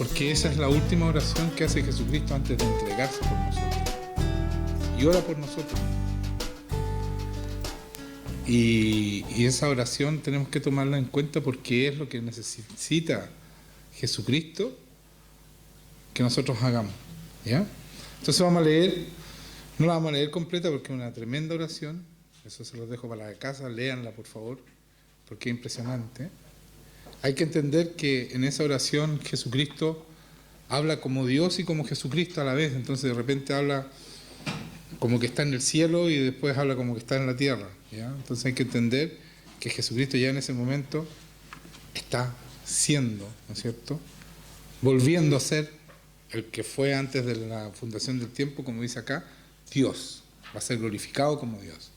Porque esa es la última oración que hace Jesucristo antes de entregarse por nosotros. Y ora por nosotros. Y esa oración tenemos que tomarla en cuenta porque es lo que necesita Jesucristo que nosotros hagamos. ¿Ya? Entonces vamos a leer, no la vamos a leer completa porque es una tremenda oración. Eso se los dejo para la casa, léanla por favor, porque es impresionante. Hay que entender que en esa oración Jesucristo habla como Dios y como Jesucristo a la vez. Entonces de repente habla como que está en el cielo y después habla como que está en la tierra, ¿ya? Entonces hay que entender que Jesucristo ya en ese momento está siendo, ¿no es cierto?, volviendo a ser el que fue antes de la fundación del tiempo, como dice acá, Dios. Va a ser glorificado como Dios.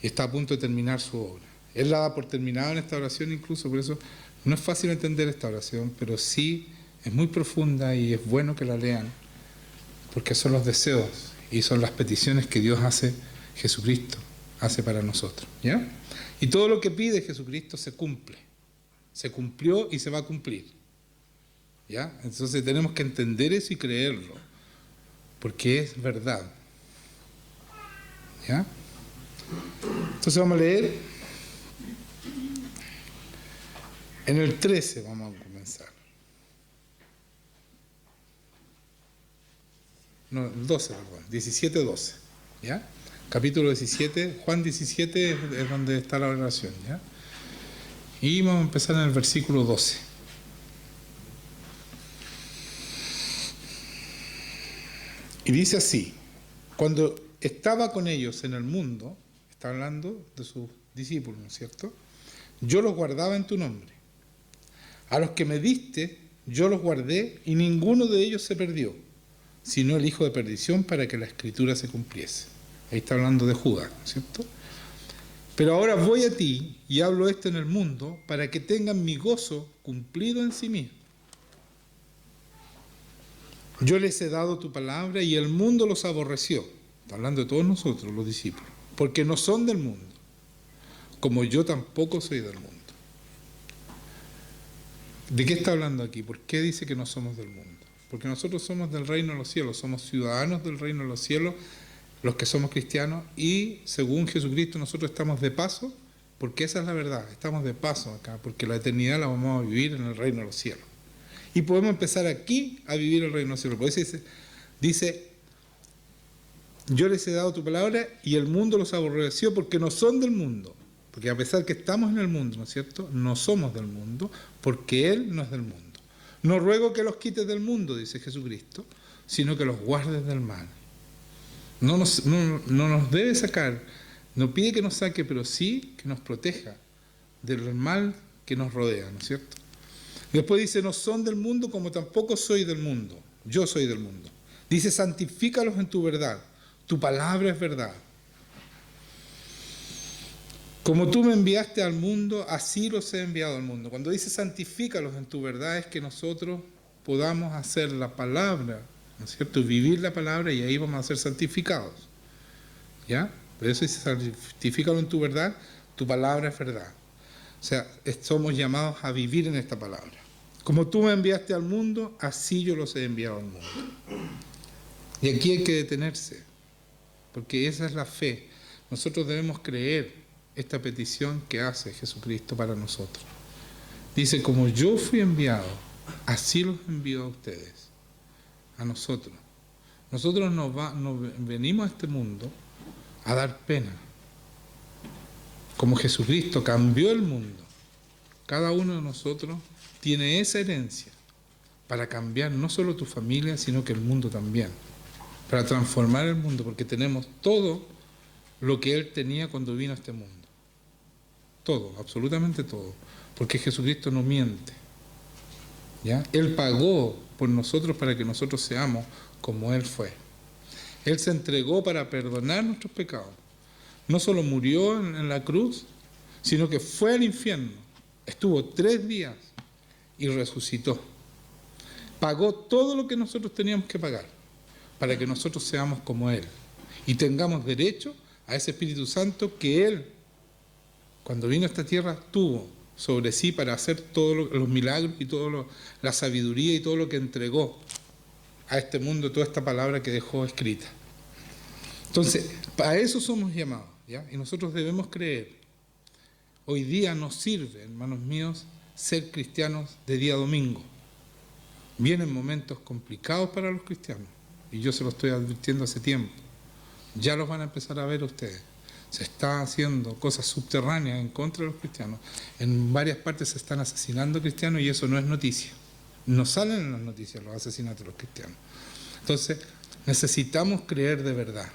Y está a punto de terminar su obra. Él la da por terminada en esta oración incluso, por eso no es fácil entender esta oración, pero sí es muy profunda y es bueno que la lean, porque son los deseos y son las peticiones que Dios hace, Jesucristo hace para nosotros, ¿ya? Y todo lo que pide Jesucristo se cumple. Se cumplió y se va a cumplir, ¿ya? Entonces tenemos que entender eso y creerlo, porque es verdad, ¿ya? Entonces vamos a leer en el 13, vamos a comenzar. No, el 12, perdón, 17, 12, ¿ya? Capítulo 17, Juan 17 es donde está la oración, ¿ya? Y vamos a empezar en el versículo 12. Y dice así: cuando estaba con ellos en el mundo, está hablando de sus discípulos, ¿no es cierto?, yo los guardaba en tu nombre. A los que me diste, yo los guardé y ninguno de ellos se perdió, sino el hijo de perdición, para que la escritura se cumpliese. Ahí está hablando de Judas, ¿no es cierto? Pero ahora voy a ti y hablo esto en el mundo para que tengan mi gozo cumplido en sí mismo. Yo les he dado tu palabra y el mundo los aborreció. Está hablando de todos nosotros, los discípulos, porque no son del mundo, como yo tampoco soy del mundo. ¿De qué está hablando aquí? ¿Por qué dice que no somos del mundo? Porque nosotros somos del reino de los cielos, somos ciudadanos del reino de los cielos, los que somos cristianos, y según Jesucristo nosotros estamos de paso, porque esa es la verdad, estamos de paso acá, porque la eternidad la vamos a vivir en el reino de los cielos. Y podemos empezar aquí a vivir el reino de los cielos. Por eso dice, yo les he dado tu palabra y el mundo los aborreció porque no son del mundo. Porque a pesar que estamos en el mundo, ¿no es cierto?, no somos del mundo, porque Él no es del mundo. No ruego que los quites del mundo, dice Jesucristo, sino que los guardes del mal. No nos debe sacar, no pide que nos saque, pero sí que nos proteja del mal que nos rodea, ¿no es cierto? Después dice, no son del mundo como tampoco soy del mundo, yo soy del mundo. Dice, santifícalos en tu verdad, tu palabra es verdad. Como tú me enviaste al mundo, así los he enviado al mundo. Cuando dice santifícalos en tu verdad, es que nosotros podamos hacer la palabra, ¿no es cierto?, vivir la palabra, y ahí vamos a ser santificados, ¿ya? Por eso dice santifícalo en tu verdad, tu palabra es verdad. O sea, somos llamados a vivir en esta palabra. Como tú me enviaste al mundo, así yo los he enviado al mundo. Y aquí hay que detenerse, porque esa es la fe. Nosotros debemos creer esta petición que hace Jesucristo para nosotros. Dice, como yo fui enviado, así los envío a ustedes, a nosotros. Nosotros nos venimos a este mundo a dar pena. Como Jesucristo cambió el mundo, cada uno de nosotros tiene esa herencia para cambiar no solo tu familia, sino que el mundo también, para transformar el mundo, porque tenemos todo lo que Él tenía cuando vino a este mundo. Todo, absolutamente todo, porque Jesucristo no miente, ¿ya? Él pagó por nosotros para que nosotros seamos como Él fue. Él se entregó para perdonar nuestros pecados. No solo murió en la cruz, sino que fue al infierno, estuvo 3 días y resucitó. Pagó todo lo que nosotros teníamos que pagar para que nosotros seamos como Él y tengamos derecho a ese Espíritu Santo que Él, cuando vino a esta tierra, tuvo sobre sí para hacer todos los milagros y la sabiduría y todo lo que entregó a este mundo, toda esta palabra que dejó escrita. Entonces, para eso somos llamados, ¿ya? Y nosotros debemos creer. Hoy día nos sirve, hermanos míos, ser cristianos de día domingo. Vienen momentos complicados para los cristianos, y yo se lo estoy advirtiendo hace tiempo. Ya los van a empezar a ver ustedes. Se están haciendo cosas subterráneas en contra de los cristianos. En varias partes se están asesinando cristianos y eso no es noticia. No salen en las noticias los asesinatos de los cristianos. Entonces, necesitamos creer de verdad.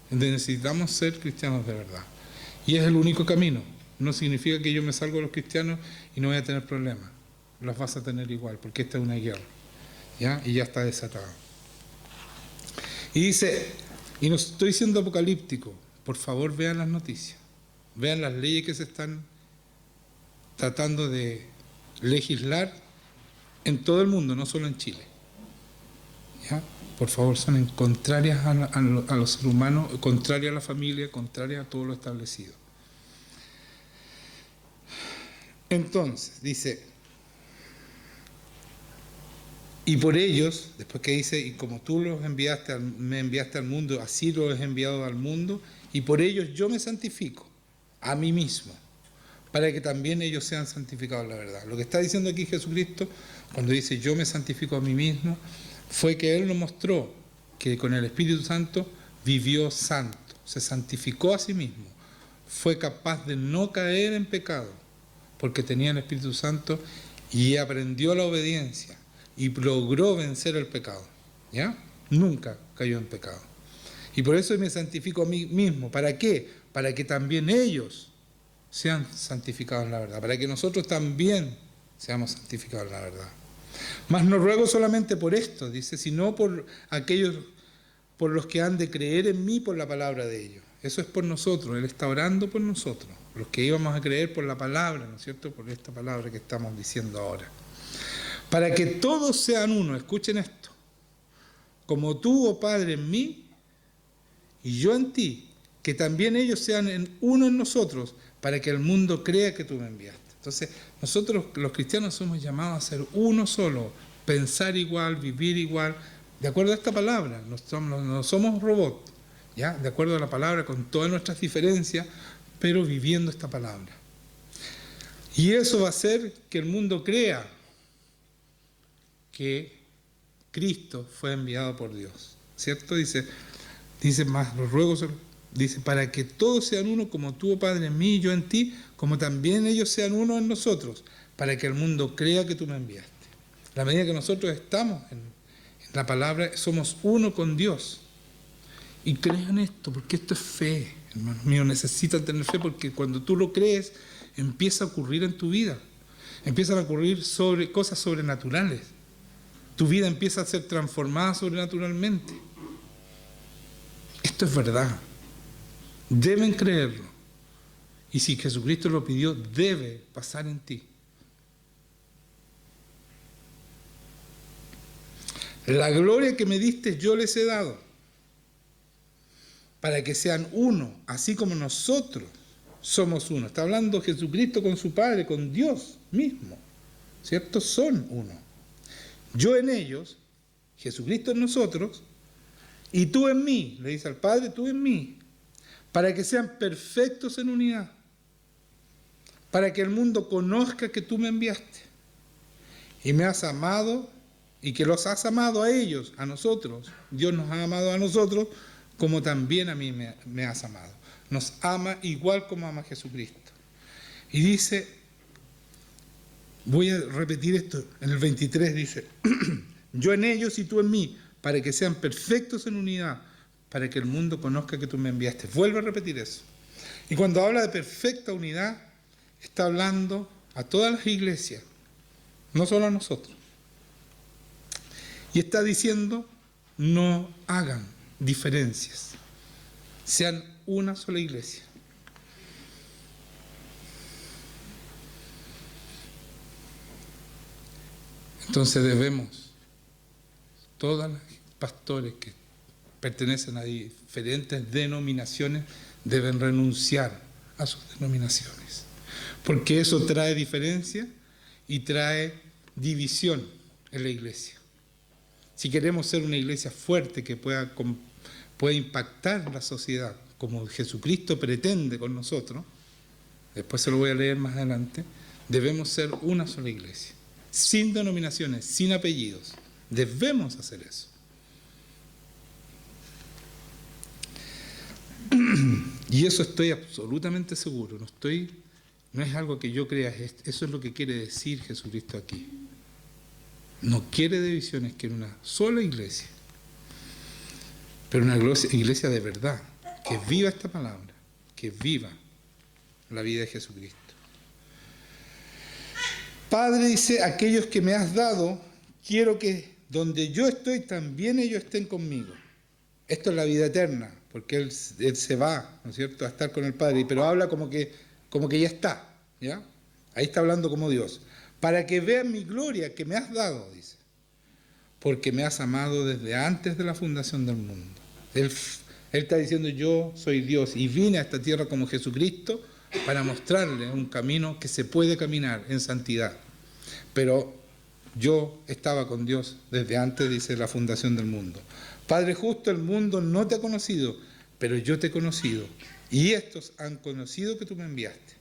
Necesitamos ser cristianos de verdad. Y es el único camino. No significa que yo me salgo de los cristianos y no voy a tener problemas. Los vas a tener igual, porque esta es una guerra. ¿Ya? Y ya está desatada. Y dice, y no estoy siendo apocalíptico, por favor vean las noticias, vean las leyes que se están tratando de legislar en todo el mundo, no solo en Chile. ¿Ya? Por favor, son contrarias a los seres humanos, contrarias a la familia, contrarias a todo lo establecido. Entonces, dice, y por ellos, después que dice, y como tú me enviaste al mundo, así los he enviado al mundo, y por ellos yo me santifico a mí mismo, para que también ellos sean santificados en la verdad. Lo que está diciendo aquí Jesucristo, cuando dice yo me santifico a mí mismo, fue que Él nos mostró que con el Espíritu Santo vivió santo, se santificó a sí mismo, fue capaz de no caer en pecado, porque tenía el Espíritu Santo y aprendió la obediencia y logró vencer el pecado. ¿Ya? Nunca cayó en pecado. Y por eso me santifico a mí mismo. ¿Para qué? Para que también ellos sean santificados en la verdad, para que nosotros también seamos santificados en la verdad. Mas no ruego solamente por esto, dice, sino por aquellos, por los que han de creer en mí por la palabra de ellos. Eso es por nosotros, Él está orando por nosotros, los que íbamos a creer por la palabra, ¿no es cierto?, por esta palabra que estamos diciendo ahora. Para que todos sean uno, escuchen esto, como tú, oh Padre, en mí y yo en ti, que también ellos sean uno en nosotros, para que el mundo crea que tú me enviaste. Entonces, nosotros los cristianos somos llamados a ser uno solo, pensar igual, vivir igual, de acuerdo a esta palabra. No somos robots, ¿ya? De acuerdo a la palabra, con todas nuestras diferencias, pero viviendo esta palabra. Y eso va a hacer que el mundo crea que Cristo fue enviado por Dios, ¿cierto? Dice más, los ruego, dice, para que todos sean uno, como tú, oh Padre, en mí y yo en ti, como también ellos sean uno en nosotros, para que el mundo crea que tú me enviaste. La medida que nosotros estamos en la palabra, somos uno con Dios. Y crean esto, porque esto es fe, hermanos míos, necesitan tener fe, porque cuando tú lo crees, empieza a ocurrir en tu vida. Empiezan a ocurrir cosas sobrenaturales. Tu vida empieza a ser transformada sobrenaturalmente. Esto es verdad. Deben creerlo. Y si Jesucristo lo pidió, debe pasar en ti. La gloria que me diste yo les he dado, para que sean uno, así como nosotros somos uno. Está hablando Jesucristo con su Padre, con Dios mismo, ¿cierto? Son uno. Yo en ellos, Jesucristo en nosotros, y tú en mí, le dice al Padre, tú en mí, para que sean perfectos en unidad, para que el mundo conozca que tú me enviaste y me has amado y que los has amado a ellos, a nosotros. Dios nos ha amado a nosotros como también a mí me has amado. Nos ama igual como ama Jesucristo. Y dice, voy a repetir esto, en el 23 dice, yo en ellos y tú en mí, para que sean perfectos en unidad, para que el mundo conozca que tú me enviaste. Vuelvo a repetir eso. Y cuando habla de perfecta unidad, está hablando a todas las iglesias, no solo a nosotros. Y está diciendo, no hagan diferencias, sean una sola iglesia. Entonces debemos, todos los pastores que pertenecen a diferentes denominaciones deben renunciar a sus denominaciones. Porque eso trae diferencia y trae división en la iglesia. Si queremos ser una iglesia fuerte que pueda impactar la sociedad, como Jesucristo pretende con nosotros, después se lo voy a leer más adelante, debemos ser una sola iglesia, sin denominaciones, sin apellidos. Debemos hacer eso. Y eso estoy absolutamente seguro, no es algo que yo crea, eso es lo que quiere decir Jesucristo aquí. No quiere divisiones, quiere una sola iglesia, pero una iglesia de verdad, que viva esta palabra, que viva la vida de Jesucristo. Padre, dice, aquellos que me has dado, quiero que donde yo estoy también ellos estén conmigo. Esto es la vida eterna, porque él se va, ¿no es cierto?, a estar con el Padre, pero habla como que ya está, ¿ya? Ahí está hablando como Dios. Para que vean mi gloria que me has dado, dice, porque me has amado desde antes de la fundación del mundo. Él está diciendo, yo soy Dios y vine a esta tierra como Jesucristo para mostrarle un camino que se puede caminar en santidad. Pero yo estaba con Dios desde antes, dice, la fundación del mundo. Padre justo, el mundo no te ha conocido, pero yo te he conocido. Y estos han conocido que tú me enviaste.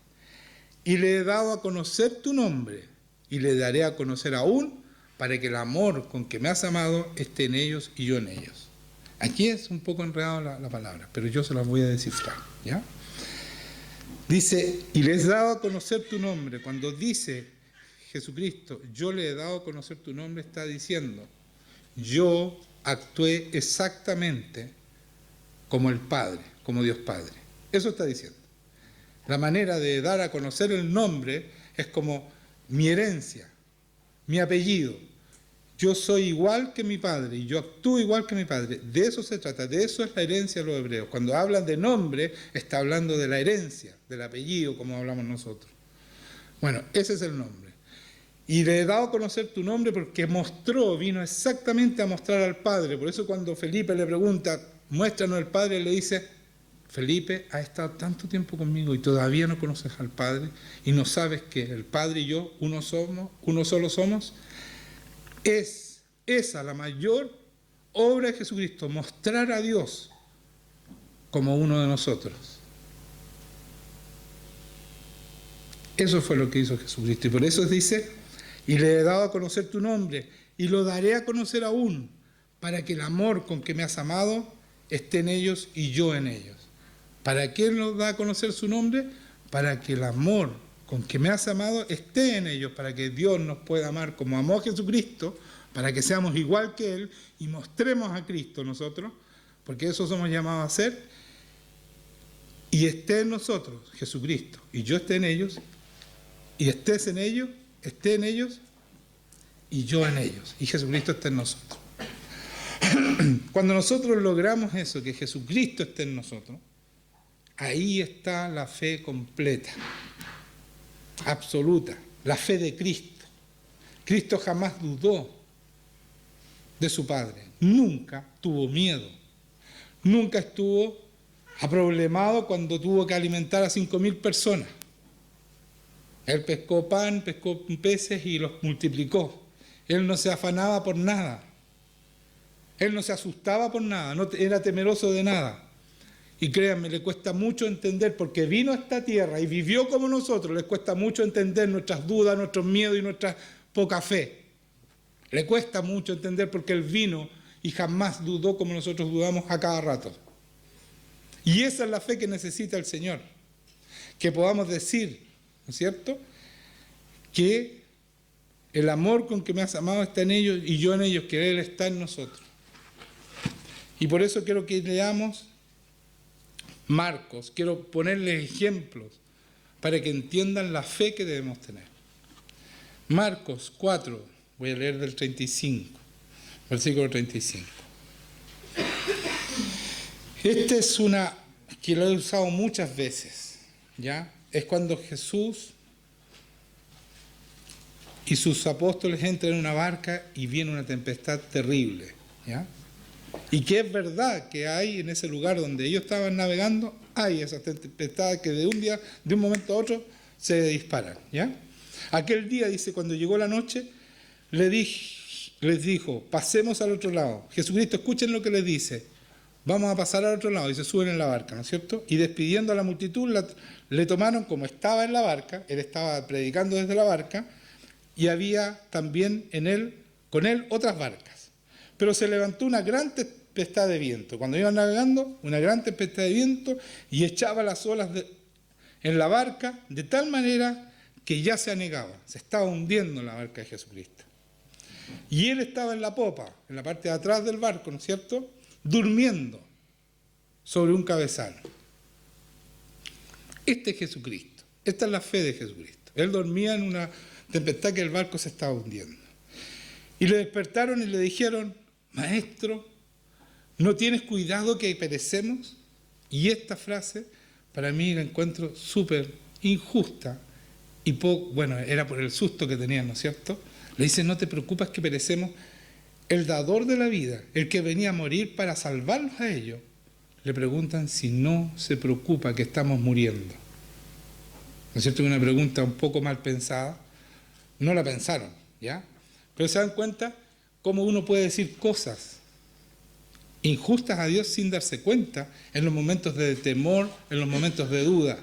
Y le he dado a conocer tu nombre, y le daré a conocer aún, para que el amor con que me has amado esté en ellos y yo en ellos. Aquí es un poco enredado la palabra, pero yo se las voy a descifrar, ¿ya? Dice, y les he dado a conocer tu nombre. Cuando dice Jesucristo, yo le he dado a conocer tu nombre, está diciendo, yo actué exactamente como el Padre, como Dios Padre. Eso está diciendo. La manera de dar a conocer el nombre es como mi herencia, mi apellido. Yo soy igual que mi Padre y yo actúo igual que mi Padre. De eso se trata, de eso es la herencia de los hebreos. Cuando hablan de nombre, está hablando de la herencia, del apellido, como hablamos nosotros. Bueno, ese es el nombre. Y le he dado a conocer tu nombre porque vino exactamente a mostrar al Padre. Por eso cuando Felipe le pregunta, muéstranos el Padre, le dice, Felipe, has estado tanto tiempo conmigo y todavía no conoces al Padre y no sabes que el Padre y yo uno solo somos. Es esa la mayor obra de Jesucristo, mostrar a Dios como uno de nosotros. Eso fue lo que hizo Jesucristo. Y por eso dice, y le he dado a conocer tu nombre, y lo daré a conocer aún, para que el amor con que me has amado esté en ellos y yo en ellos. ¿Para qué nos da a conocer su nombre? Para que el amor con que me has amado esté en ellos, para que Dios nos pueda amar como amó a Jesucristo, para que seamos igual que Él y mostremos a Cristo nosotros, porque eso somos llamados a hacer, y esté en nosotros Jesucristo, y yo esté en ellos, y esté en ellos, y yo en ellos, y Jesucristo esté en nosotros. Cuando nosotros logramos eso, que Jesucristo esté en nosotros, ahí está la fe completa, absoluta, la fe de Cristo. Cristo jamás dudó de su Padre, nunca tuvo miedo, nunca estuvo aproblemado cuando tuvo que alimentar a 5.000 personas. Él pescó pan, pescó peces y los multiplicó. Él no se afanaba por nada. Él no se asustaba por nada, no era temeroso de nada. Y créanme, le cuesta mucho entender, porque vino a esta tierra y vivió como nosotros, les cuesta mucho entender nuestras dudas, nuestros miedos y nuestra poca fe. Le cuesta mucho entender porque Él vino y jamás dudó como nosotros dudamos a cada rato. Y esa es la fe que necesita el Señor. Que podamos decir, ¿no es cierto?, que el amor con que me has amado está en ellos y yo en ellos, que Él está en nosotros. Y por eso quiero que leamos Marcos, quiero ponerles ejemplos para que entiendan la fe que debemos tener. Marcos 4, voy a leer del 35, versículo 35. Esta es una que lo he usado muchas veces, ¿ya? Es cuando Jesús y sus apóstoles entran en una barca y viene una tempestad terrible, ¿ya? Y que es verdad que hay en ese lugar donde ellos estaban navegando, hay esa tempestad que de un momento a otro se disparan, ¿ya? Aquel día, dice, cuando llegó la noche, les dijo, pasemos al otro lado. Jesucristo, escuchen lo que les dice. Vamos a pasar al otro lado, y se suben en la barca, ¿no es cierto? Y despidiendo a la multitud, le tomaron como estaba en la barca, él estaba predicando desde la barca, y había también con él otras barcas. Pero se levantó una gran tempestad de viento. Cuando iban navegando, una gran tempestad de viento, y echaba las olas en la barca, de tal manera que ya se anegaba, se estaba hundiendo la barca de Jesucristo. Y él estaba en la popa, en la parte de atrás del barco, ¿no es cierto?, durmiendo sobre un cabezal. Este es Jesucristo, esta es la fe de Jesucristo. Él dormía en una tempestad que el barco se estaba hundiendo. Y le despertaron y le dijeron, Maestro, ¿no tienes cuidado que perecemos? Y esta frase, para mí la encuentro súper injusta y bueno, era por el susto que tenían, ¿no es cierto? Le dice, no te preocupes que perecemos. El dador de la vida, el que venía a morir para salvarlos a ellos, le preguntan si no se preocupa que estamos muriendo. ¿No es cierto? Una pregunta un poco mal pensada. No la pensaron, ¿ya? Pero se dan cuenta cómo uno puede decir cosas injustas a Dios sin darse cuenta en los momentos de temor, en los momentos de duda.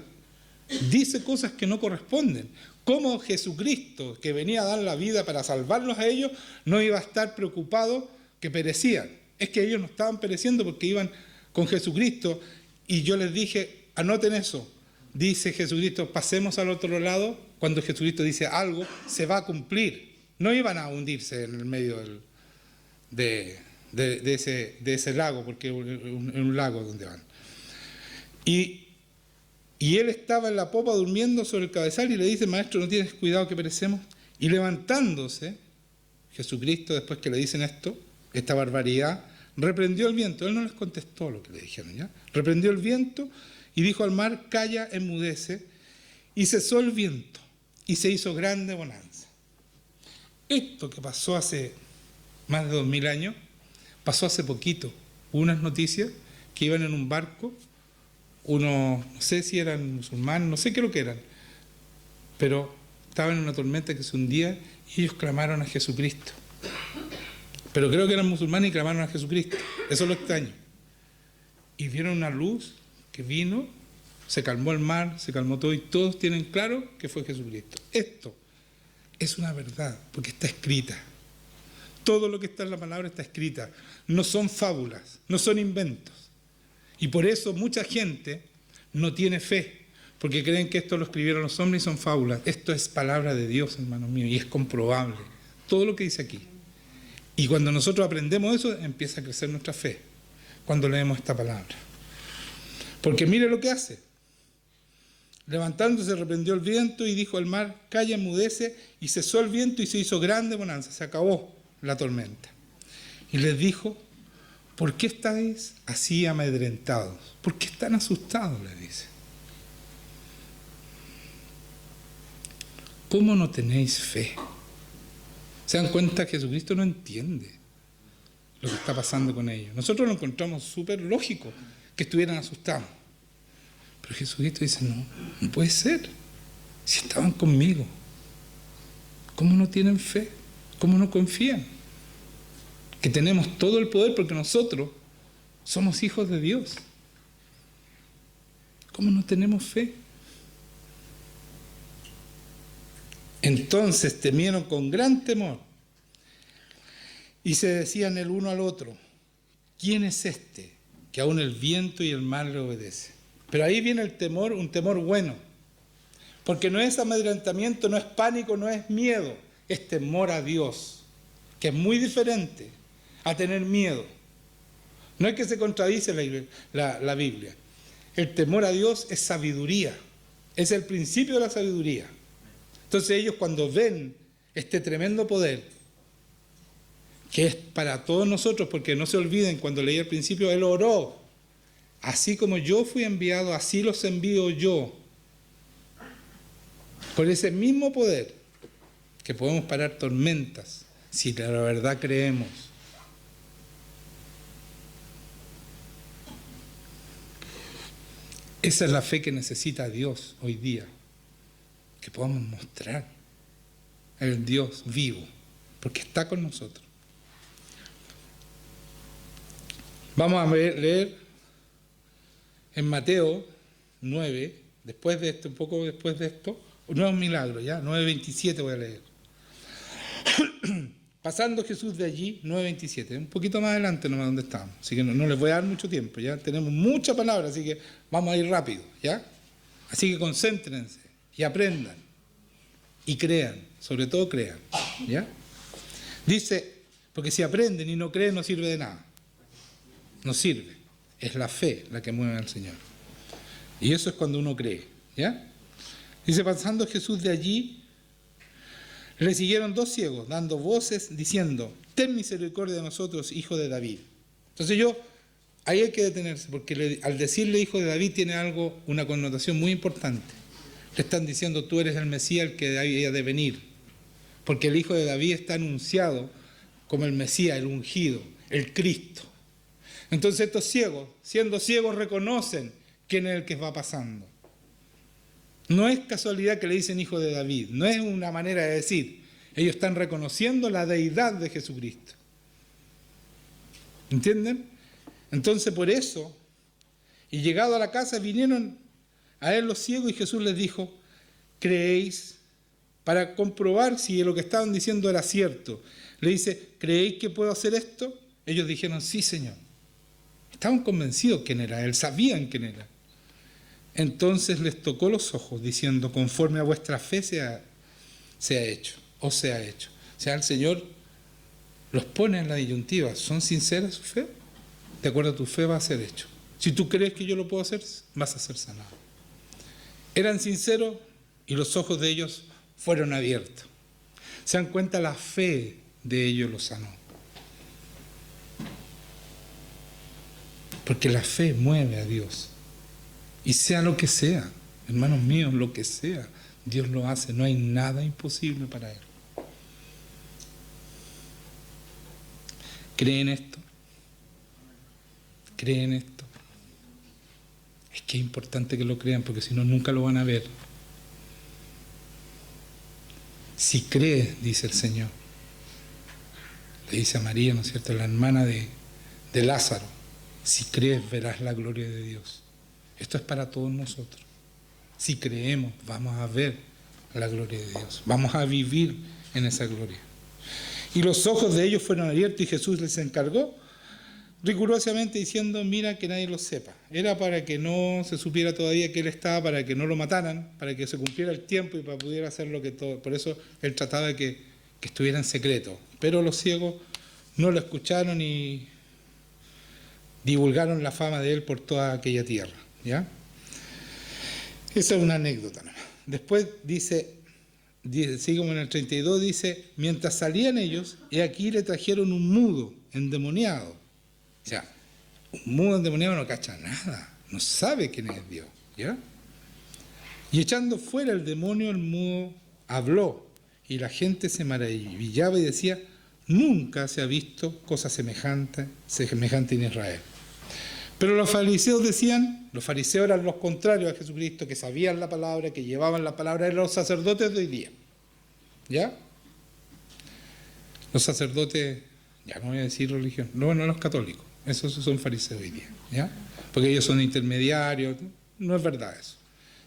Dice cosas que no corresponden. Cómo Jesucristo, que venía a dar la vida para salvarlos a ellos, no iba a estar preocupado que perecían. Es que ellos no estaban pereciendo porque iban con Jesucristo. Y yo les dije, anoten eso. Dice Jesucristo, pasemos al otro lado. Cuando Jesucristo dice algo, se va a cumplir. No iban a hundirse en el medio de ese lago, porque es un lago donde van. Y él estaba en la popa durmiendo sobre el cabezal y le dice, Maestro, ¿no tienes cuidado que perecemos? Y levantándose, Jesucristo, después que le dicen esto, esta barbaridad, reprendió el viento. Él no les contestó lo que le dijeron, ¿ya? Reprendió el viento y dijo al mar, calla, enmudece, y cesó el viento y se hizo grande bonanza. Esto que pasó hace más de 2000 años, pasó hace poquito. Hubo unas noticias que iban en un barco, unos, no sé si eran musulmanes, no sé qué es lo que eran, pero estaban en una tormenta que se hundía y ellos clamaron a Jesucristo. Pero creo que eran musulmanes y clamaron a Jesucristo. Eso es lo extraño. Y vieron una luz que vino, se calmó el mar, se calmó todo y todos tienen claro que fue Jesucristo. Esto es una verdad porque está escrita. Todo lo que está en la palabra está escrita. No son fábulas, no son inventos. Y por eso mucha gente no tiene fe, porque creen que esto lo escribieron los hombres y son fábulas. Esto es palabra de Dios, hermanos míos, y es comprobable. Todo lo que dice aquí. Y cuando nosotros aprendemos eso, empieza a crecer nuestra fe, cuando leemos esta palabra. Porque mire lo que hace. Levantándose, reprendió el viento y dijo al mar, calla, enmudece, y cesó el viento y se hizo grande bonanza, se acabó la tormenta. Y les dijo, ¿por qué estáis así amedrentados? ¿Por qué están asustados? Le dice. ¿Cómo no tenéis fe? ¿Se dan cuenta que Jesucristo no entiende lo que está pasando con ellos? Nosotros lo encontramos súper lógico que estuvieran asustados. Pero Jesucristo dice, no puede ser. Si estaban conmigo. ¿Cómo no tienen fe? ¿Cómo no confían? Que tenemos todo el poder porque nosotros somos hijos de Dios. ¿Cómo no tenemos fe? Entonces temieron con gran temor y se decían el uno al otro, ¿quién es este que aún el viento y el mar le obedece? Pero ahí viene el temor, un temor bueno, porque no es amedrentamiento, no es pánico, no es miedo, es temor a Dios, que es muy diferente a tener miedo. No es que se contradice la Biblia. El temor a Dios es sabiduría, es el principio de la sabiduría. Entonces ellos cuando ven este tremendo poder, que es para todos nosotros, porque no se olviden, cuando leí al principio, Él oró, así como yo fui enviado, así los envío yo. Con ese mismo poder, que podemos parar tormentas, si la verdad creemos. Esa es la fe que necesita Dios hoy día. que podamos mostrar el Dios vivo, porque está con nosotros. Vamos a leer en Mateo 9, después de esto, un poco después de esto, nuevos milagros, ¿ya? 9:27 voy a leer. Pasando Jesús de allí, 9:27, un poquito más adelante nomás donde estamos, así que no les voy a dar mucho tiempo, ya tenemos mucha palabra, así que vamos a ir rápido, ¿ya? Así que concéntrense y aprendan y crean, sobre todo crean, ¿ya? Dice, porque si aprenden y no creen no sirve de nada, no sirve, es la fe la que mueve al Señor, y eso es cuando uno cree, ¿ya? Dice, pasando Jesús de allí, le siguieron 2 ciegos, dando voces, diciendo, ten misericordia de nosotros, hijo de David. Entonces ahí hay que detenerse, porque al decirle hijo de David tiene algo, una connotación muy importante. Le están diciendo, tú eres el Mesías, el que había de venir. Porque el hijo de David está anunciado como el Mesías, el ungido, el Cristo. Entonces estos ciegos, siendo ciegos, reconocen quién es el que va pasando. No es casualidad que le dicen hijo de David, no es una manera de decir. Ellos están reconociendo la deidad de Jesucristo. ¿Entienden? Entonces por eso, y llegado a la casa, vinieron a él los ciegos y Jesús les dijo, ¿creéis? Para comprobar si lo que estaban diciendo era cierto. Le dice, ¿creéis que puedo hacer esto? Ellos dijeron, sí, Señor. Estaban convencidos quién era él, sabían quién era. Entonces les tocó los ojos, diciendo, conforme a vuestra fe se ha hecho, o se ha hecho. O sea, el Señor los pone en la disyuntiva. ¿Son sinceras su fe? De acuerdo a tu fe va a ser hecho. Si tú crees que yo lo puedo hacer, vas a ser sanado. Eran sinceros y los ojos de ellos fueron abiertos. Se dan cuenta, la fe de ellos los sanó. Porque la fe mueve a Dios. Y sea lo que sea, hermanos míos, lo que sea, Dios lo hace. No hay nada imposible para Él. ¿Creen esto? ¿Creen esto? Es que es importante que lo crean, porque si no, nunca lo van a ver. Si crees, dice el Señor, le dice a María, ¿no es cierto?, la hermana de Lázaro, si crees verás la gloria de Dios. Esto es para todos nosotros. Si creemos, vamos a ver la gloria de Dios. Vamos a vivir en esa gloria. Y los ojos de ellos fueron abiertos y Jesús les encargó rigurosamente diciendo, mira que nadie lo sepa. Era para que no se supiera todavía que Él estaba, para que no lo mataran, para que se cumpliera el tiempo y para pudiera hacer lo que todo. Por eso Él trataba de que estuviera en secreto. Pero los ciegos no lo escucharon y divulgaron la fama de Él por toda aquella tierra. ¿Ya? Esa es una anécdota nomás. Después dice, sigue como en el 32, dice, mientras salían ellos, y aquí le trajeron un mudo endemoniado. O sea, un mudo endemoniado no cacha nada, no sabe quién es Dios. ¿Ya? Y echando fuera el demonio, el mudo habló, y la gente se maravillaba y decía, nunca se ha visto cosa semejante en Israel. Pero los fariseos decían, los fariseos eran los contrarios a Jesucristo, que sabían la palabra, que llevaban la palabra, eran los sacerdotes de hoy día. ¿Ya? Los sacerdotes, ya no voy a decir religión, no los católicos, esos son fariseos hoy día. ¿Ya? Porque ellos son intermediarios, no es verdad eso.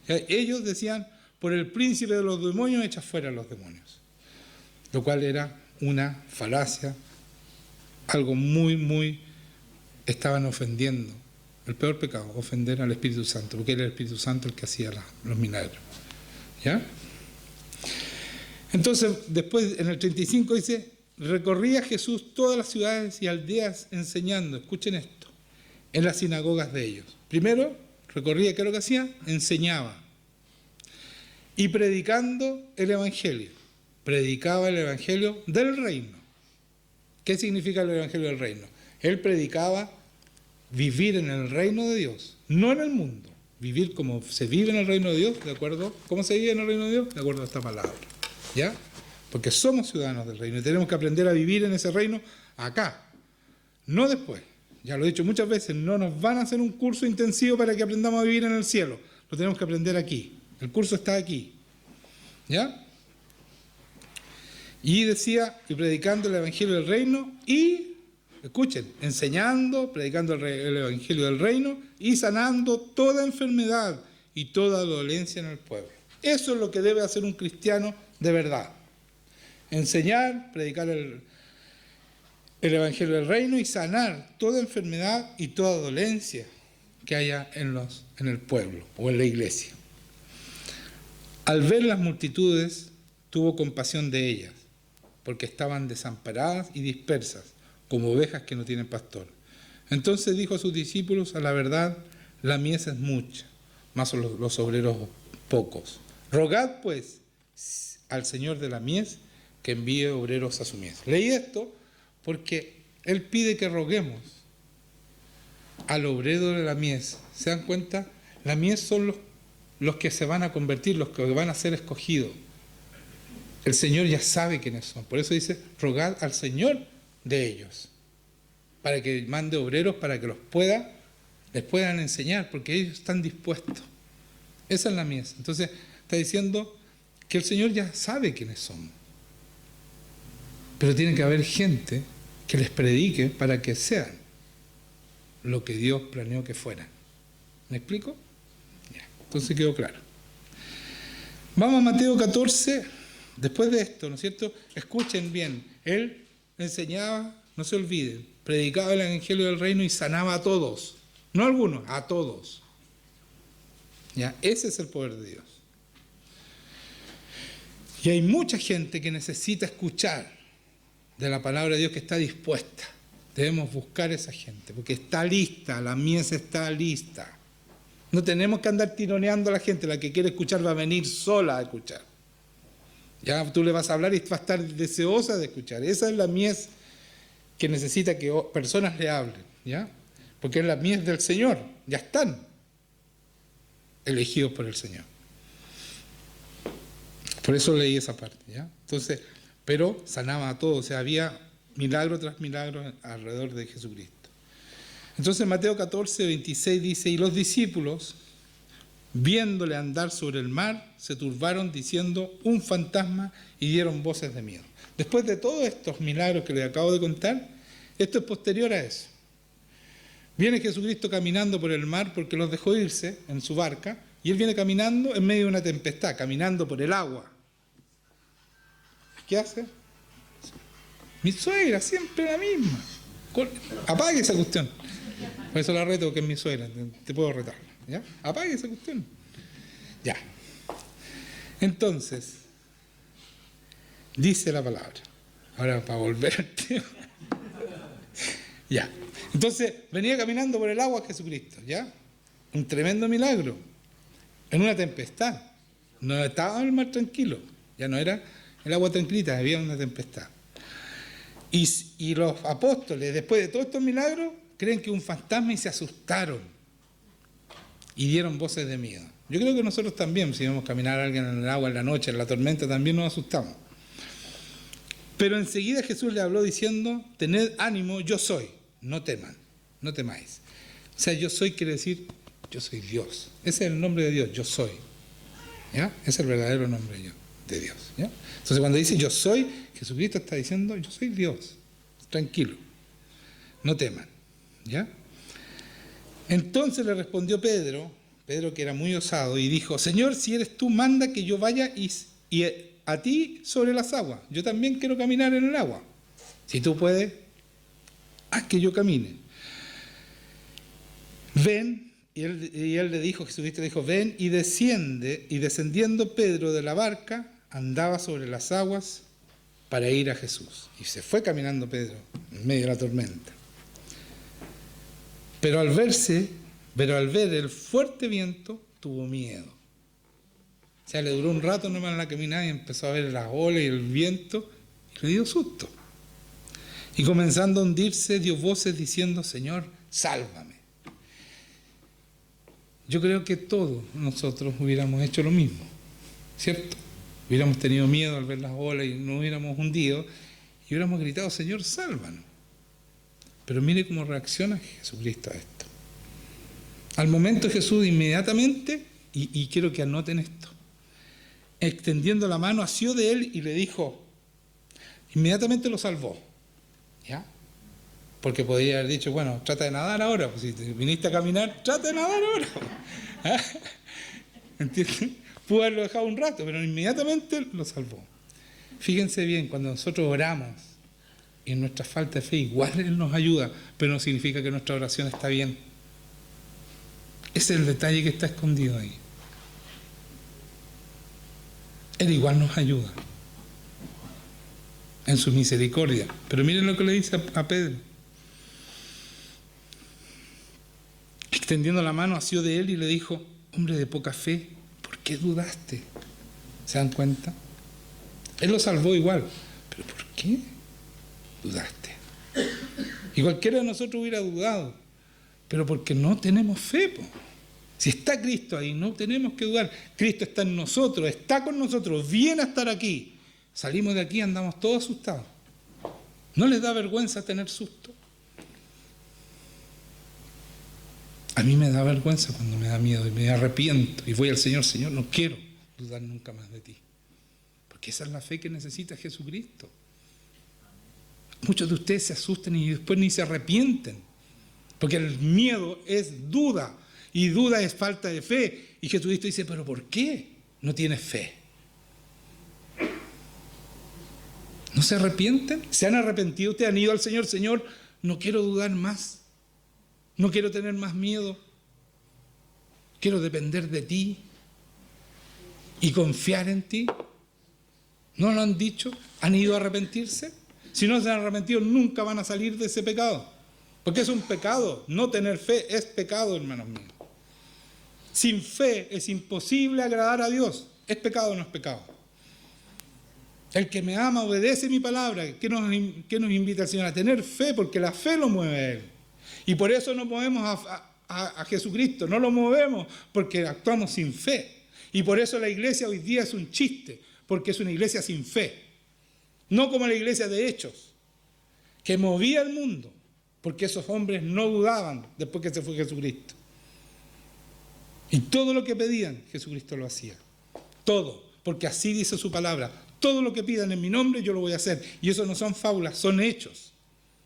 ¿Ya? Ellos decían, por el príncipe de los demonios echa fuera a los demonios. Lo cual era una falacia, algo muy, estaban ofendiendo. El peor pecado, ofender al Espíritu Santo, porque era el Espíritu Santo el que hacía los milagros. ¿Ya? Entonces, después en el 35 dice, recorría Jesús todas las ciudades y aldeas enseñando, escuchen esto, en las sinagogas de ellos. Primero, recorría, ¿qué es lo que hacía? Enseñaba. Y predicando el Evangelio. Predicaba el Evangelio del reino. ¿Qué significa el Evangelio del reino? Él predicaba vivir en el reino de Dios, no en el mundo. Vivir como se vive en el reino de Dios, ¿de acuerdo? ¿Cómo se vive en el reino de Dios? De acuerdo a esta palabra. ¿Ya? Porque somos ciudadanos del reino y tenemos que aprender a vivir en ese reino acá, no después. Ya lo he dicho muchas veces, no nos van a hacer un curso intensivo para que aprendamos a vivir en el cielo. Lo tenemos que aprender aquí. El curso está aquí. ¿Ya? Y decía, y predicando el evangelio del reino, y, escuchen, enseñando, predicando el evangelio del reino, y sanando toda enfermedad y toda dolencia en el pueblo. Eso es lo que debe hacer un cristiano de verdad. Enseñar, predicar el evangelio del reino y sanar toda enfermedad y toda dolencia que haya en el pueblo o en la iglesia. Al ver las multitudes, tuvo compasión de ellas, porque estaban desamparadas y dispersas, como ovejas que no tienen pastor. Entonces dijo a sus discípulos: a la verdad, la mies es mucha, mas los obreros pocos. Rogad, pues, al Señor de la mies que envíe obreros a su mies. Leí esto porque Él pide que roguemos al obrero de la mies. ¿Se dan cuenta? La mies son los que se van a convertir, los que van a ser escogidos. El Señor ya sabe quiénes son. Por eso dice, rogad al Señor de ellos, para que mande obreros, para que les puedan enseñar, porque ellos están dispuestos. Esa es la mies. Entonces, está diciendo que el Señor ya sabe quiénes son. Pero tiene que haber gente que les predique para que sean lo que Dios planeó que fueran. ¿Me explico? Ya. Entonces quedó claro. Vamos a Mateo 14. Después de esto, ¿no es cierto? Escuchen bien. Él enseñaba, no se olviden, predicaba el evangelio del reino y sanaba a todos. No a algunos, a todos. ¿Ya? Ese es el poder de Dios. Y hay mucha gente que necesita escuchar de la palabra de Dios, que está dispuesta. Debemos buscar a esa gente, porque está lista, la mies está lista. No tenemos que andar tironeando a la gente. La que quiere escuchar va a venir sola a escuchar. Ya tú le vas a hablar y va a estar deseosa de escuchar. Esa es la mies que necesita que personas le hablen, ¿ya? Porque es la mies del Señor. Ya están elegidos por el Señor. Por eso leí esa parte, ¿ya? Entonces, pero sanaba a todos, o sea, había milagro tras milagro alrededor de Jesucristo. Entonces Mateo 14, 26 dice, y los discípulos, viéndole andar sobre el mar, se turbaron diciendo, un fantasma, y dieron voces de miedo. Después de todos estos milagros que les acabo de contar, esto es posterior a eso. Viene Jesucristo caminando por el mar porque los dejó irse en su barca, y Él viene caminando en medio de una tempestad, caminando por el agua. ¿Qué hace? Mi suegra, siempre la misma. Apague esa cuestión. Por eso la reto, porque es mi suegra, te puedo retar. ¿Ya? Apague esa cuestión. Ya. Entonces, dice la palabra. Ahora, para volver al tema. Ya. Entonces, venía caminando por el agua Jesucristo, ¿ya? Un tremendo milagro. En una tempestad. No estaba el mar tranquilo. Ya no era el agua tranquilita, había una tempestad. Y los apóstoles, después de todos estos milagros, creen que un fantasma y se asustaron. Y dieron voces de miedo. Yo creo que nosotros también, si vemos caminar a alguien en el agua en la noche, en la tormenta, también nos asustamos. Pero enseguida Jesús le habló diciendo, tened ánimo, yo soy, no teman, no temáis. O sea, yo soy quiere decir, yo soy Dios. Ese es el nombre de Dios, yo soy. ¿Ya? Ese es el verdadero nombre de Dios. ¿Ya? Entonces cuando dice yo soy, Jesucristo está diciendo, yo soy Dios. Tranquilo, no teman. ¿Ya? Entonces le respondió Pedro que era muy osado, y dijo, Señor, si eres tú, manda que yo vaya y a ti sobre las aguas. Yo también quiero caminar en el agua. Si tú puedes, haz que yo camine. Ven, y él le dijo, Jesucristo le dijo, ven, y desciende, y descendiendo Pedro de la barca, andaba sobre las aguas para ir a Jesús. Y se fue caminando Pedro en medio de la tormenta. Pero al ver el fuerte viento, tuvo miedo. O sea, le duró un rato nomás en la caminada y empezó a ver las olas y el viento y le dio susto. Y comenzando a hundirse, dio voces diciendo, Señor, sálvame. Yo creo que todos nosotros hubiéramos hecho lo mismo, ¿cierto? Hubiéramos tenido miedo al ver las olas y nos hubiéramos hundido y hubiéramos gritado, Señor, sálvanos. Pero mire cómo reacciona Jesucristo a esto. Al momento Jesús inmediatamente, y quiero que anoten esto, extendiendo la mano, asió de él y le dijo, inmediatamente lo salvó. ¿Ya? Porque podría haber dicho, bueno, trata de nadar ahora, pues si te viniste a caminar, trata de nadar ahora. ¿Ah? ¿Entiendes? Pudo haberlo dejado un rato, pero inmediatamente lo salvó. Fíjense bien, cuando nosotros oramos y en nuestra falta de fe, igual Él nos ayuda, pero no significa que nuestra oración está bien. Ese es el detalle que está escondido ahí. Él igual nos ayuda en su misericordia. Pero miren lo que le dice a Pedro. Extendiendo la mano, asió de él y le dijo, hombre de poca fe, ¿por qué dudaste? ¿Se dan cuenta? Él lo salvó igual, pero ¿por qué dudaste? Y cualquiera de nosotros hubiera dudado, pero porque no tenemos fe, po. Si está Cristo ahí, no tenemos que dudar. Cristo está en nosotros, está con nosotros, viene a estar aquí. Salimos de aquí y andamos todos asustados. ¿No les da vergüenza tener susto? A mí me da vergüenza cuando me da miedo y me arrepiento y voy al Señor, Señor, no quiero dudar nunca más de ti. Porque esa es la fe que necesita Jesucristo. Muchos de ustedes se asustan y después ni se arrepienten. Porque el miedo es duda. Y duda es falta de fe. Y Jesucristo dice, ¿pero por qué no tienes fe? ¿No se arrepienten? ¿Se han arrepentido? ¿Ustedes han ido al Señor? Señor, no quiero dudar más. No quiero tener más miedo. Quiero depender de ti y confiar en ti. ¿No lo han dicho? ¿Han ido a arrepentirse? Si no se han arrepentido, nunca van a salir de ese pecado. Porque es un pecado. No tener fe es pecado, hermanos míos. Sin fe es imposible agradar a Dios. ¿Es pecado o no es pecado? El que me ama obedece mi palabra. ¿Qué nos invita el Señor? A tener fe, porque la fe lo mueve a Él. Y por eso no movemos a Jesucristo. No lo movemos porque actuamos sin fe. Y por eso la iglesia hoy día es un chiste, porque es una iglesia sin fe. No como la iglesia de Hechos, que movía el mundo, porque esos hombres no dudaban después que se fue Jesucristo. Y todo lo que pedían, Jesucristo lo hacía. Todo, porque así dice su palabra. Todo lo que pidan en mi nombre yo lo voy a hacer. Y eso no son fábulas, son hechos.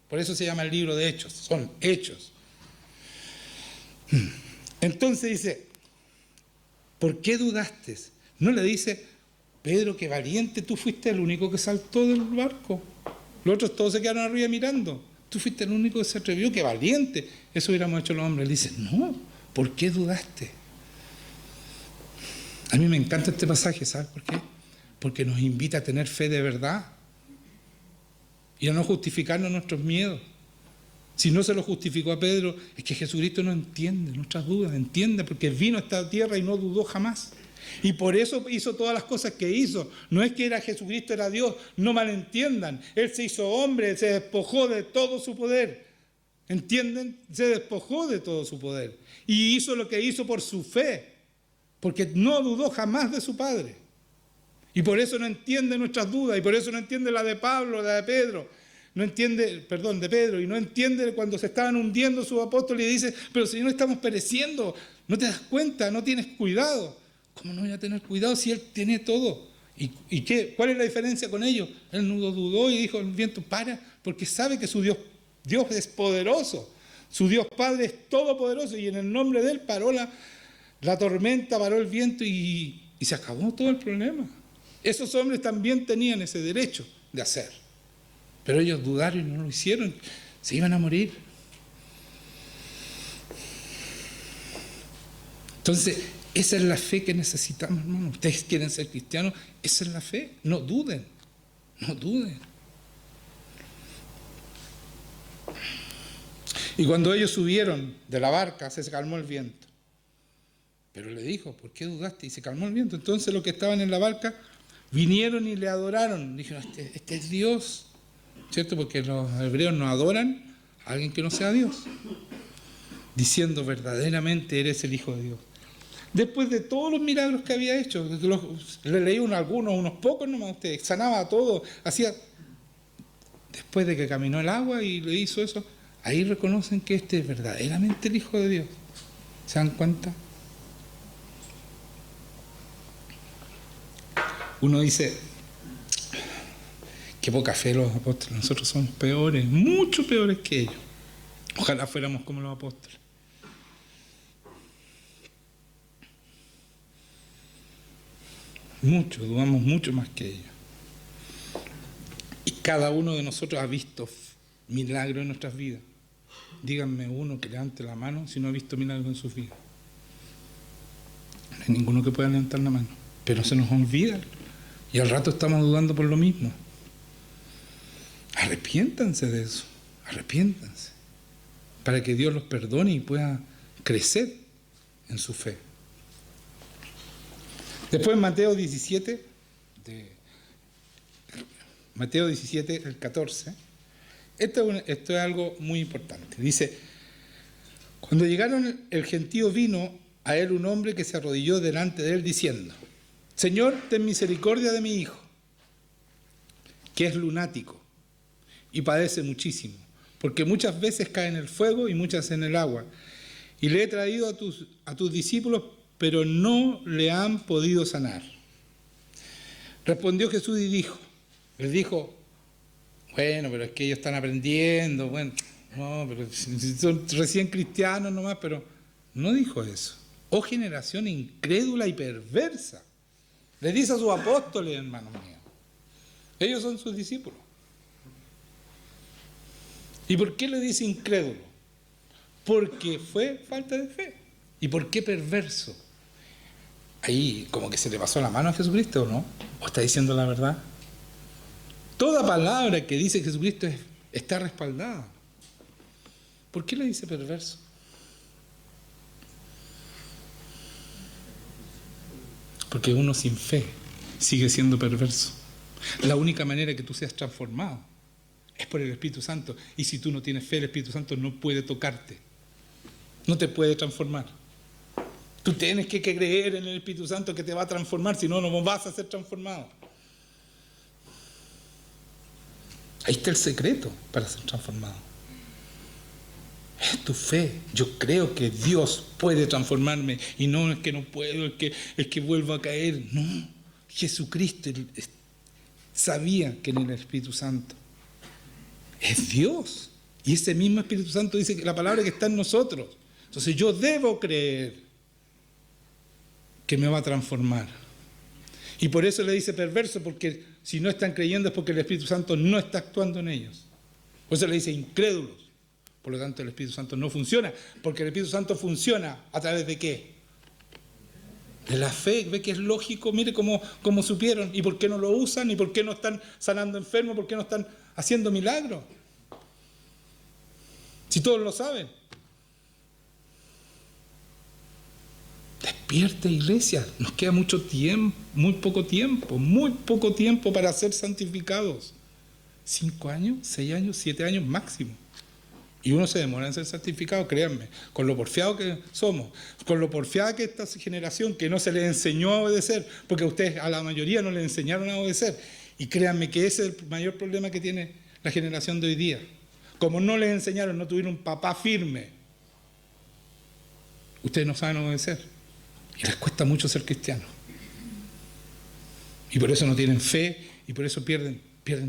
Por eso se llama el libro de Hechos, son hechos. Entonces dice, ¿por qué dudaste? No le dice, Pedro, qué valiente, tú fuiste el único que saltó del barco. Los otros todos se quedaron arriba mirando. Tú fuiste el único que se atrevió, qué valiente. Eso hubiéramos hecho los hombres. Él dice, no, ¿por qué dudaste? A mí me encanta este pasaje, ¿sabes por qué? Porque nos invita a tener fe de verdad y a no justificarnos nuestros miedos. Si no se lo justificó a Pedro, es que Jesucristo no entiende nuestras dudas, entiende, porque vino a esta tierra y no dudó jamás. Y por eso hizo todas las cosas que hizo. No es que era Jesucristo, era Dios, no malentiendan. Él se hizo hombre, se despojó de todo su poder. ¿Entienden? Se despojó de todo su poder. Y hizo lo que hizo por su fe, porque no dudó jamás de su Padre. Y por eso no entiende nuestras dudas, y por eso no entiende la de Pablo, la de Pedro. No entiende, perdón, de Pedro, y no entiende cuando se estaban hundiendo sus apóstoles y dice, pero Señor, estamos pereciendo, no te das cuenta, no tienes cuidado. ¿Cómo no voy a tener cuidado si Él tiene todo? ¿Y qué? ¿Cuál es la diferencia con ellos? Él no dudó y dijo, el viento para, porque sabe que su Dios es poderoso, su Dios Padre es todopoderoso, y en el nombre de Él paró la tormenta, paró el viento y se acabó todo el problema. Esos hombres también tenían ese derecho de hacer. Pero ellos dudaron y no lo hicieron. Se iban a morir. Entonces, esa es la fe que necesitamos, hermano. Ustedes quieren ser cristianos, esa es la fe. No duden. No duden. Y cuando ellos subieron de la barca, se calmó el viento. Pero le dijo, ¿por qué dudaste? Y se calmó el viento. Entonces los que estaban en la barca vinieron y le adoraron. Dijeron, este es Dios. ¿Cierto? Porque los hebreos no adoran a alguien que no sea Dios. Diciendo, verdaderamente eres el Hijo de Dios. Después de todos los milagros que había hecho, le leí unos pocos nomás, usted sanaba a todos, hacía. Después de que caminó el agua y le hizo eso, ahí reconocen que este es verdaderamente el Hijo de Dios. ¿Se dan cuenta? Uno dice, qué poca fe los apóstoles, nosotros somos peores, mucho peores que ellos. Ojalá fuéramos como los apóstoles. Mucho, dudamos mucho más que ellos. Y cada uno de nosotros ha visto milagros en nuestras vidas. Díganme uno que levante la mano si no ha visto milagros en sus vidas. No hay ninguno que pueda levantar la mano. Pero se nos olvida. Y al rato estamos dudando por lo mismo. Arrepiéntanse de eso. Arrepiéntanse. Para que Dios los perdone y pueda crecer en su fe. Después Mateo 17, el 14, esto es algo muy importante. Dice, cuando llegaron el gentío vino a él un hombre que se arrodilló delante de él diciendo, Señor, ten misericordia de mi hijo, que es lunático y padece muchísimo, porque muchas veces cae en el fuego y muchas en el agua. Y le he traído a tus discípulos, pero no le han podido sanar. Respondió Jesús y les dijo, bueno, pero es que ellos están aprendiendo, bueno, no, pero son recién cristianos nomás, pero no dijo eso. Oh generación incrédula y perversa. Les dice a sus apóstoles, hermanos míos. Ellos son sus discípulos. ¿Y por qué le dice incrédulo? Porque fue falta de fe. ¿Y por qué perverso? Ahí como que se le pasó la mano a Jesucristo, ¿o no? ¿O está diciendo la verdad? Toda palabra que dice Jesucristo está respaldada. ¿Por qué le dice perverso? Porque uno sin fe sigue siendo perverso. La única manera que tú seas transformado es por el Espíritu Santo. Y si tú no tienes fe, el Espíritu Santo no puede tocarte. No te puede transformar. Tú tienes que creer en el Espíritu Santo que te va a transformar, si no, no vas a ser transformado. Ahí está el secreto para ser transformado. Es tu fe. Yo creo que Dios puede transformarme y no es que no puedo, es que vuelvo a caer. No, Jesucristo sabía que en el Espíritu Santo es Dios. Y ese mismo Espíritu Santo dice que la palabra que está en nosotros. Entonces yo debo creer que me va a transformar. Y por eso le dice perverso, porque si no están creyendo es porque el Espíritu Santo no está actuando en ellos. Por eso le dice incrédulos. Por lo tanto el Espíritu Santo no funciona, porque el Espíritu Santo funciona ¿a través de qué? De la fe. ¿Ve que es lógico? Mire cómo supieron. ¿Y por qué no lo usan? ¿Y por qué no están sanando enfermos? ¿Por qué no están haciendo milagros? Si todos lo saben. Despierte, iglesia. Nos queda mucho tiempo, muy poco tiempo para ser santificados. 5 años, 6 años, 7 años máximo. Y uno se demora en ser santificado, créanme, con lo porfiado que somos, con lo porfiada que esta generación que no se les enseñó a obedecer, porque a ustedes, a la mayoría, no les enseñaron a obedecer. Y créanme que ese es el mayor problema que tiene la generación de hoy día. Como no les enseñaron, no tuvieron un papá firme, ustedes no saben obedecer. Y les cuesta mucho ser cristianos. Y por eso no tienen fe, y por eso pierden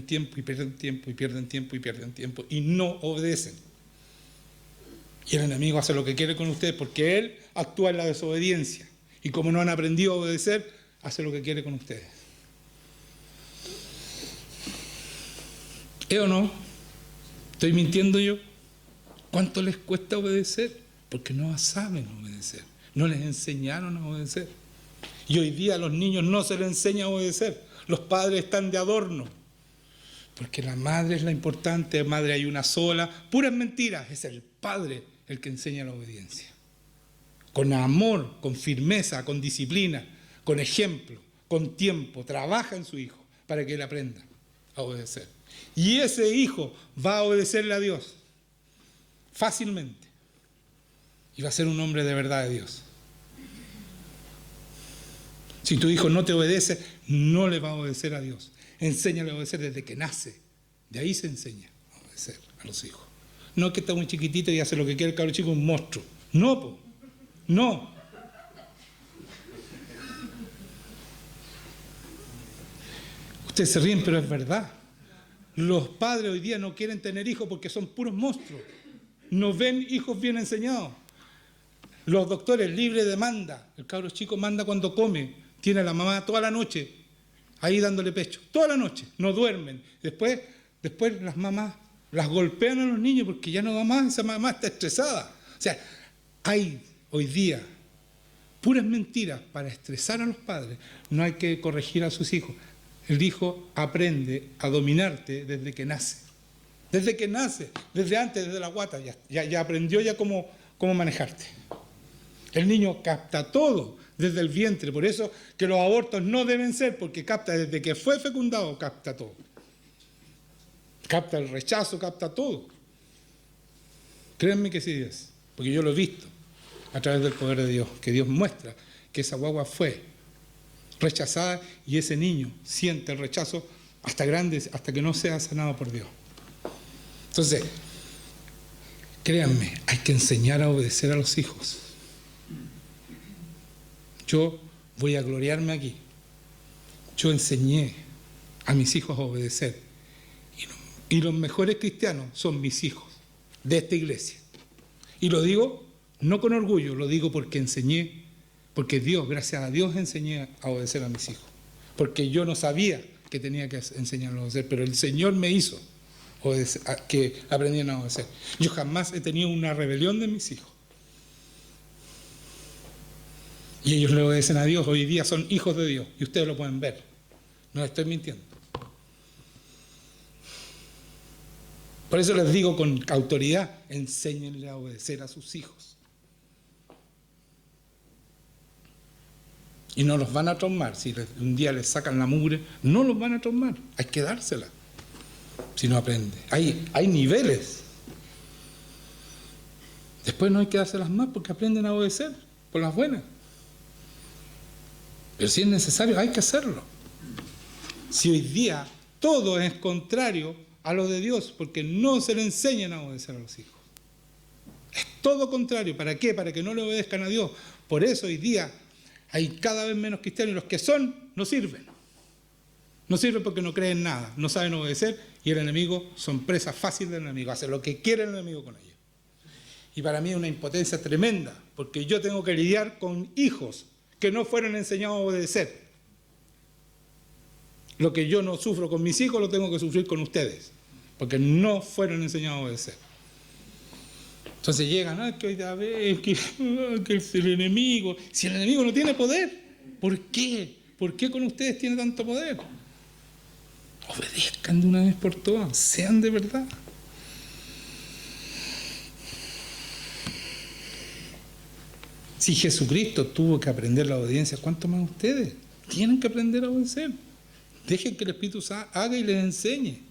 tiempo, y pierden tiempo, y pierden tiempo, y pierden tiempo, y no obedecen. Y el enemigo hace lo que quiere con ustedes porque él actúa en la desobediencia. Y como no han aprendido a obedecer, hace lo que quiere con ustedes. ¿Es o no? ¿Estoy mintiendo yo? ¿Cuánto les cuesta obedecer? Porque no saben obedecer. No les enseñaron a obedecer. Y hoy día a los niños no se les enseña a obedecer. Los padres están de adorno. Porque la madre es la importante, madre hay una sola. Puras mentiras. Es el padre el que enseña la obediencia. Con amor, con firmeza, con disciplina, con ejemplo, con tiempo. Trabaja en su hijo para que él aprenda a obedecer. Y ese hijo va a obedecerle a Dios fácilmente. Y va a ser un hombre de verdad de Dios. Si tu hijo no te obedece, no le va a obedecer a Dios. Enséñale a obedecer desde que nace. De ahí se enseña a obedecer a los hijos. No es que está muy chiquitito y hace lo que quiere el cabro chico, un monstruo. No, po. No. Ustedes se ríen, pero es verdad. Los padres hoy día no quieren tener hijos porque son puros monstruos. No ven hijos bien enseñados. Los doctores, libre demanda. El cabro chico manda cuando come. Tiene a la mamá toda la noche ahí dándole pecho. Toda la noche. No duermen. Después las mamás las golpean a los niños porque ya no da más. Esa mamá está estresada. O sea, hay hoy día puras mentiras para estresar a los padres. No hay que corregir a sus hijos. El hijo aprende a dominarte desde que nace. Desde que nace, desde antes, desde la guata, ya aprendió ya cómo manejarte. El niño capta todo desde el vientre, por eso que los abortos no deben ser, porque capta desde que fue fecundado, capta todo. Capta el rechazo, capta todo. Créanme que sí es, porque yo lo he visto a través del poder de Dios, que Dios muestra que esa guagua fue rechazada y ese niño siente el rechazo hasta grande, hasta que no sea sanado por Dios. Entonces, créanme, hay que enseñar a obedecer a los hijos. Yo voy a gloriarme aquí. Yo enseñé a mis hijos a obedecer. Y los mejores cristianos son mis hijos de esta iglesia. Y lo digo no con orgullo, lo digo porque enseñé, porque Dios, gracias a Dios, enseñé a obedecer a mis hijos. Porque yo no sabía que tenía que enseñarlos a obedecer, pero el Señor me hizo que aprendieran a obedecer. Yo jamás he tenido una rebelión de mis hijos. Y ellos le obedecen a Dios, hoy día son hijos de Dios, y ustedes lo pueden ver. No estoy mintiendo. Por eso les digo con autoridad, enséñenle a obedecer a sus hijos. Y no los van a traumar. Si un día les sacan la mugre, no los van a traumar. Hay que dársela. Si no aprende. Hay niveles. Después no hay que dárselas más porque aprenden a obedecer por las buenas. Pero si es necesario, hay que hacerlo. Si hoy día todo es contrario a lo de Dios, porque no se le enseñan a obedecer a los hijos. Es todo contrario. ¿Para qué? Para que no le obedezcan a Dios. Por eso hoy día hay cada vez menos cristianos y los que son, no sirven. No sirven porque no creen nada, no saben obedecer y el enemigo, son presa fácil del enemigo, hace lo que quiere el enemigo con ellos. Y para mí es una impotencia tremenda, porque yo tengo que lidiar con hijos que no fueron enseñados a obedecer. Lo que yo no sufro con mis hijos lo tengo que sufrir con ustedes, porque no fueron enseñados a obedecer. Entonces llegan, que hoy ya ves, que es el enemigo. Si el enemigo no tiene poder, ¿por qué? ¿Por qué con ustedes tiene tanto poder? Obedezcan de una vez por todas, sean de verdad. Si Jesucristo tuvo que aprender la obediencia, ¿cuánto más ustedes? Tienen que aprender a obedecer. Dejen que el Espíritu haga y les enseñe.